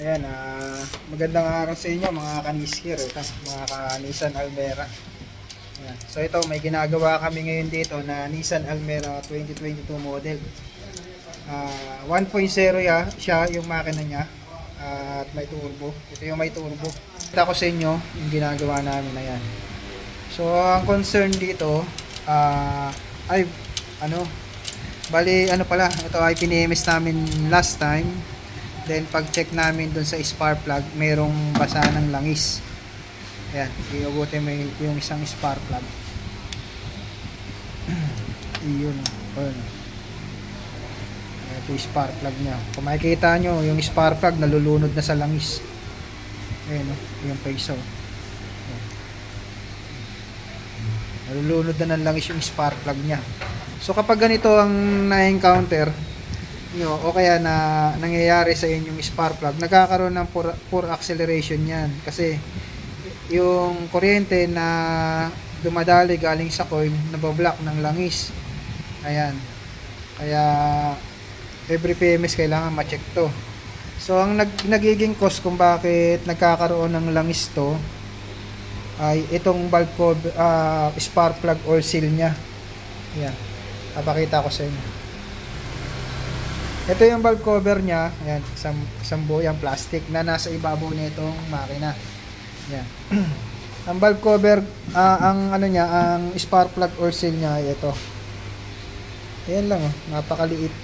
Ayan, magandang araw sa inyo mga kaniskir, mga ka-Nissan Almera. Ayan. So ito, may ginagawa kami ngayon dito na Nissan Almera 2022 model. 1.0 siya yung makina niya, at may turbo. Ito yung may turbo. Kita ko sa inyo yung ginagawa namin. Ayan. So ang concern dito, ay bali pala, ito ay pinimis namin last time. Then pag check namin dun sa spark plug, merong basa ng langis. Ayan, iugutin mo yung isang spark plug. Iyon. Ito yung spark plug nya. Kung makikita nyo, yung spark plug nalulunod na sa langis. Ayan, yung peso. Nalulunod na ng langis yung spark plug nya. So kapag ganito ang na-encounter o kaya na nangyayari sa inyong spark plug, nagkakaroon ng poor acceleration yan, kasi yung kuryente na dumadali galing sa coil nabablock ng langis. Ayan, kaya every PMS kailangan ma-check to. So ang nagiging cause kung bakit nagkakaroon ng langis to ay itong valve cover, spark plug oil seal nya. Ayan, papakita ko sa inyo. Ito yung valve cover nya. Ayan, isang buo yung plastic na nasa ibabaw nitong makina. Ayan. Ang valve cover, ang spark plug or seal nya ay ito. Ayan lang, napakaliit.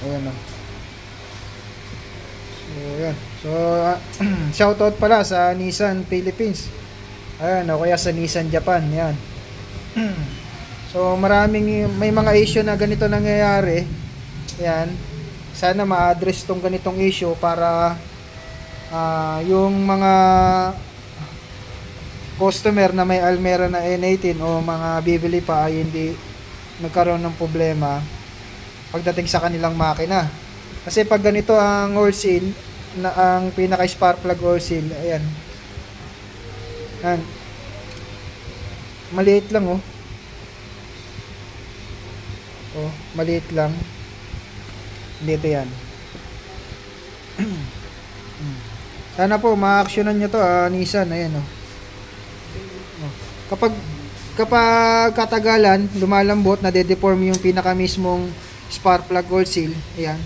Ayan o. So ayan. So shoutout pala sa Nissan Philippines. Ayan, o kaya sa Nissan Japan. Ayan. So may mga issue na ganito nangyayari. Ayan. Sana ma-address tong ganitong issue para yung mga customer na may Almera na N18 o mga bibili pa ay hindi nagkaroon ng problema pagdating sa kanilang makina. Kasi pag ganito ang oil seal, ang pinaka spark plug oil seal, ayan. Ayan. Maliit lang oh. Oh, maliit lang. Dito yan. Sana po ma-actionan nyo to, Nissan. Ayan oh. Kapag katagalan, lumalambot, nade-deform yung pinaka mismong spark plug oil seal. Ayan.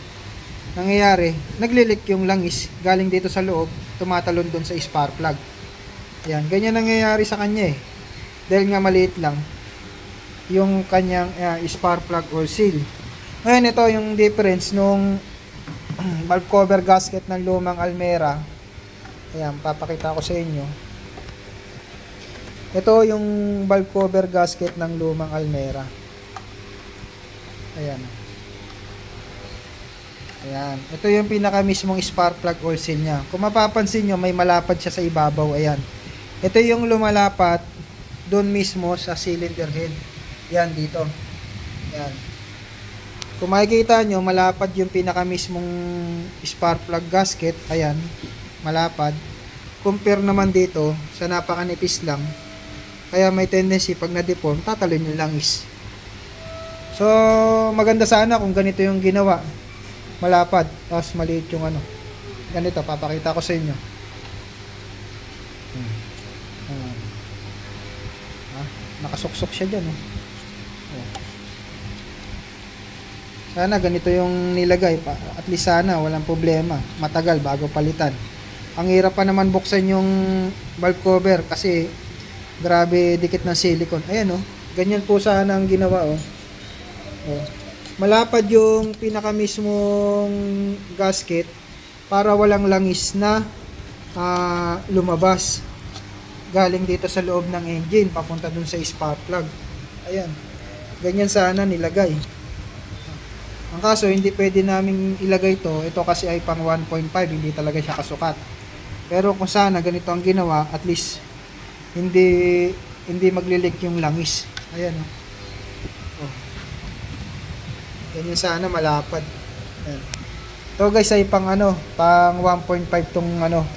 Nangyayari, naglilik yung langis galing dito sa loob, tumatalon dun sa spark plug. Ayan, ganyan nangyayari sa kanya eh. Dahil nga maliit lang yung kanyang spark plug or seal. Ngayon ito yung difference nung valve cover gasket ng lumang Almera. Ayan, papakita ko sa inyo. Ito yung valve cover gasket ng lumang Almera. Ayan. Ayan. Ito yung pinaka mismong spark plug or seal nya. Kung mapapansin nyo, may malapad siya sa ibabaw. Ayan. Ito yung lumalapat doon mismo sa cylinder head. Yan dito. Yan. Kung makikita nyo, malapad yung pinaka mismong spark plug gasket. Ayan, malapad. Compare naman dito sa napakanipis lang. Kaya may tendency pag na-deform, tatalon yung langis. So, maganda sana kung ganito yung ginawa. Malapad, tapos maliit yung ganito, papakita ko sa inyo. Nakasuksok siya dyan Sana ganito yung nilagay pa. At least sana walang problema. Matagal bago palitan. Ang hirap pa naman buksan yung valve cover kasi grabe dikit ng silicone. Ayan ganyan po sana ang ginawa Malapad yung pinaka mismong gasket para walang langis na lumabas galing dito sa loob ng engine papunta dun sa spark plug. Ayan. Ganyan sana nilagay. Ang kaso, hindi pwede namin ilagay ito. Ito kasi ay pang 1.5, hindi talaga siya kasukat. Pero kung sana ganito ang ginawa, at least hindi maglilik yung langis. Ayan Ganyan sana malapad. Ayan. Ito guys ay pang pang 1.5 tong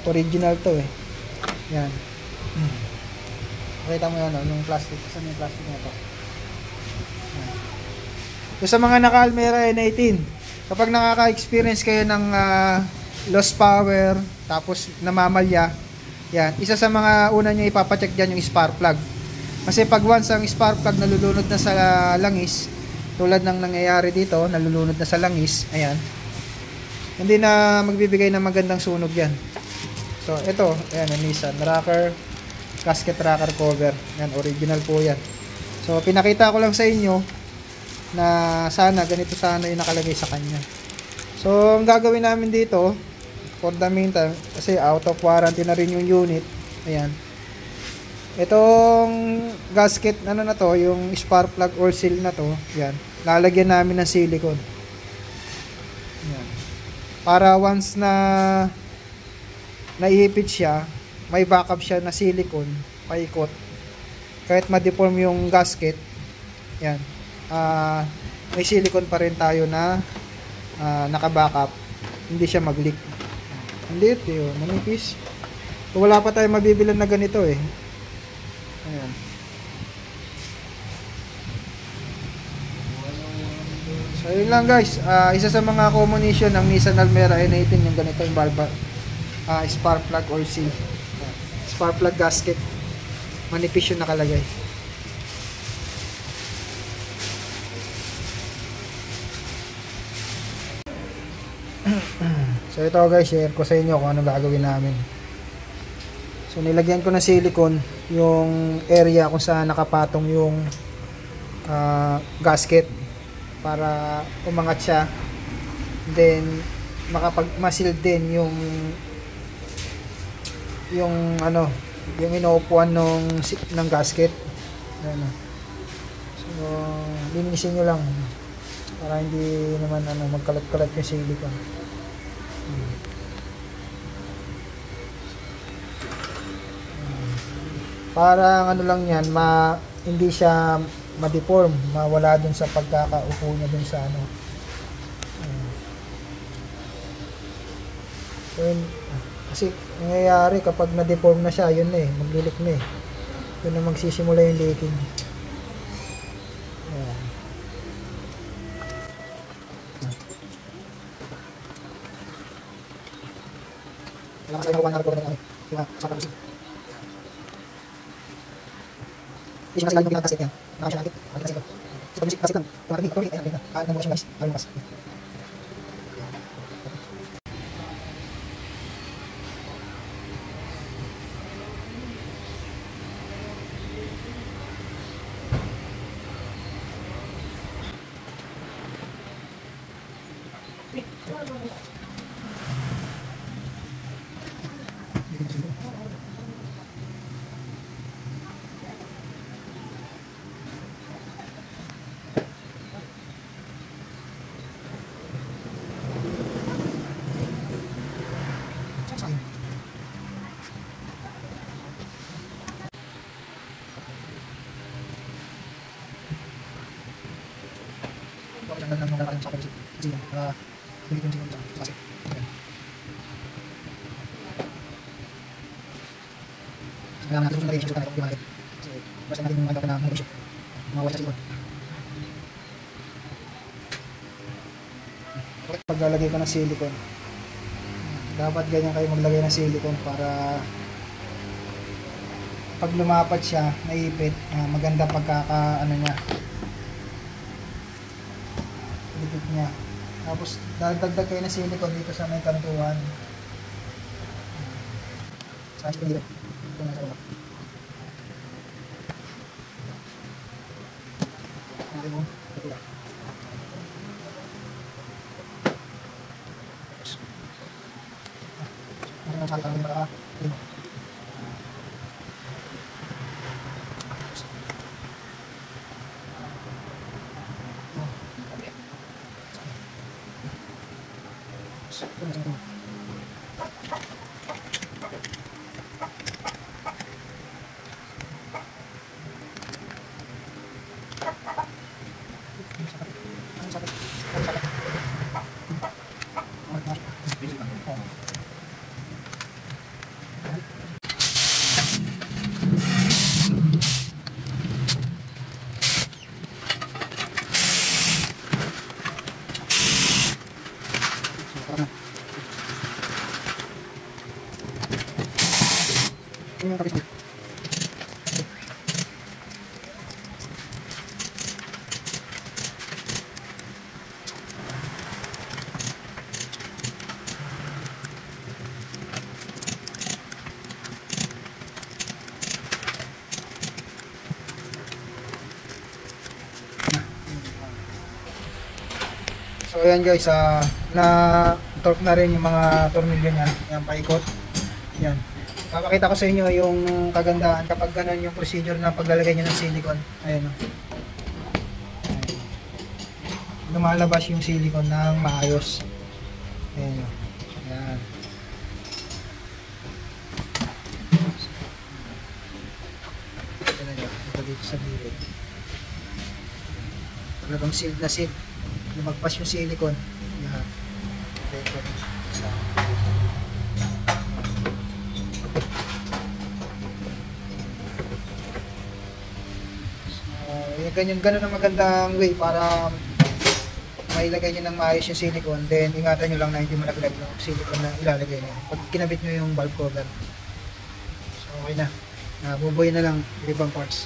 original to eh. Yan. Pakita mo yan yung plastic. Saan yung plastic na ito? Sa mga naka Almera N18, Kapag nakaka-experience kayo ng lost power, tapos namamalya, yan, isa sa mga una nyo ipapacheck dyan yung spark plug. Kasi pag once ang spark plug nalulunod na sa langis, tulad ng nangyayari dito, nalulunod na sa langis, ayan, hindi na magbibigay ng magandang sunog yan. So ito, ayan, ang Nissan rocker, gasket rocker cover, yan, original po yan. So pinakita ko lang sa inyo na sana ganito sana yung nakalagay sa kanya. So ang gagawin namin dito for the meantime, kasi out of warranty na rin yung unit, ayan, itong gasket ano na to, yung spark plug or seal na to, yan, lalagyan namin ng silicone, yan, para once na naihipit siya, may backup siya na silicone paikot, kahit ma-deform yung gasket, yan, may silicone pa rin tayo na naka-backup, hindi siya mag-leak. Hindi ito yun, manipis. So, wala pa tayong mabibilan na ganito eh. Ayan. So yun lang guys, isa sa mga common issue ng Nissan Almera N18 yung ganito yung valve, spark plug or seal, spark plug gasket, manipis yung nakalagay. So ito guys, share ko sa inyo kung ano gagawin namin. So nilagyan ko ng silicone yung area kung saan nakapatong yung gasket para umangat siya. Then makapag-masil din yung ano, yung inuupuan ng gasket. Ayan. So linisin nyo lang para hindi naman magkalat-kalat yung silicone. Parang ano lang yan, hindi siya ma-deform, mawala dun sa pagkakaupo niya dun sa ano. So, kasi nangyayari kapag na-deform na siya, yun na eh, maglilik na eh. Yun na magsisimula yung leaking. Ayan. Wala kasi nakuha na rin namin. Diba? Sa kapag hindi siya kasi lagi ng yan. Nakasya natin. Nakasya natin. So pag kasi lang, tumatagin. Ayan, ayan. Ano mo siya guys? Ano mas? Kailangan natin susunod yung issue tayo kung kasi basta natin yung magkakaroon ng issue mawala sa sikon. Paglalagay ko ng silicone, dapat ganyan kayo maglagay ng silicone para pag lumapat siya, naipit, maganda pagkakaano niya, likit niya. Tapos dagdag kayo ng silicone dito sa may kantuan. Sa akin dito. Ito na sa baba. Ito mo. Ito lang. Ano na sakit ang mga ito. So ayan guys, na torque na rin yung mga tornilyo niyan. Yan, paikot. Yan. Papakita ko sa inyo yung kagandahan kapag ganun yung procedure na paglalagay nyo ng silicone. Ayan o. Lumalabas yung silicone ng maayos. Ayan o. Ayan. Ito dito sa gilid. Talagang sealed na sealed. Lumagpas yung silicone. Yan. Ganyan ang magandang way para mailagay nyo ng maayos yung silicone. Then ingatan nyo lang na hindi malaglag yung silicone na ilalagay nyo pag kinabit nyo yung valve cover. So okay na, bubuhay na lang yung ibang parts.